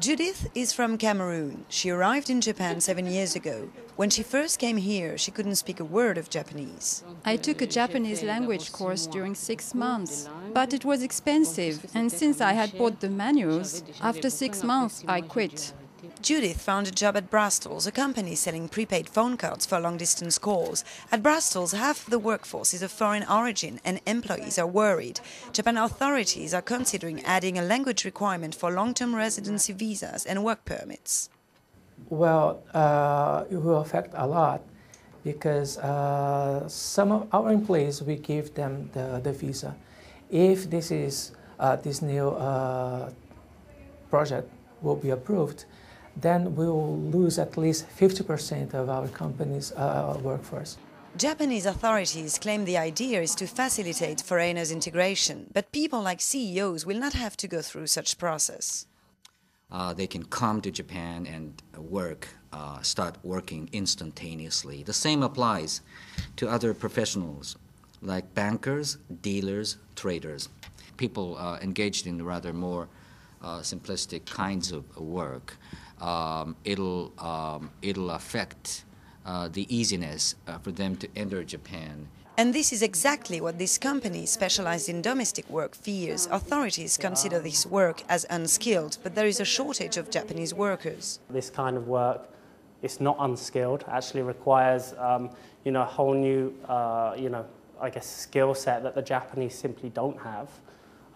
Judith is from Cameroon. She arrived in Japan 7 years ago. When she first came here, she couldn't speak a word of Japanese. I took a Japanese language course during 6 months, but it was expensive, and since I had bought the manuals, after 6 months I quit. Judith found a job at Brastles, a company selling prepaid phone cards for long-distance calls. At Brastles, half of the workforce is of foreign origin and employees are worried. Japan authorities are considering adding a language requirement for long-term residency visas and work permits. Well, it will affect a lot because some of our employees, we give them the visa. If this new project will be approved, then we will lose at least 50% of our company's workforce. Japanese authorities claim the idea is to facilitate foreigners' integration, but people like CEOs will not have to go through such process. They can come to Japan and start working instantaneously. The same applies to other professionals like bankers, dealers, traders. People engaged in rather more simplistic kinds of work. It'll affect the easiness for them to enter Japan. And this is exactly what this company, specialized in domestic work, fears. Authorities consider this work as unskilled, but there is a shortage of Japanese workers. This kind of work, it's not unskilled, actually requires a whole new skill set that the Japanese simply don't have.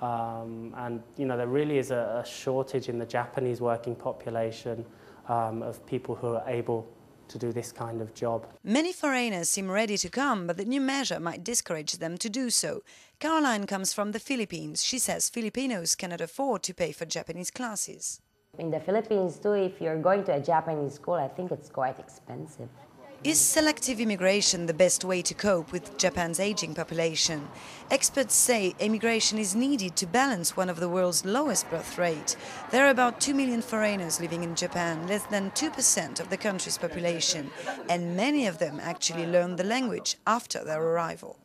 There really is a shortage in the Japanese working population of people who are able to do this kind of job. Many foreigners seem ready to come, but the new measure might discourage them to do so. Caroline comes from the Philippines. She says Filipinos cannot afford to pay for Japanese classes. In the Philippines too, if you're going to a Japanese school, I think it's quite expensive. Is selective immigration the best way to cope with Japan's aging population? Experts say immigration is needed to balance one of the world's lowest birth rate. There are about 2 million foreigners living in Japan, less than 2% of the country's population, and many of them actually learn the language after their arrival.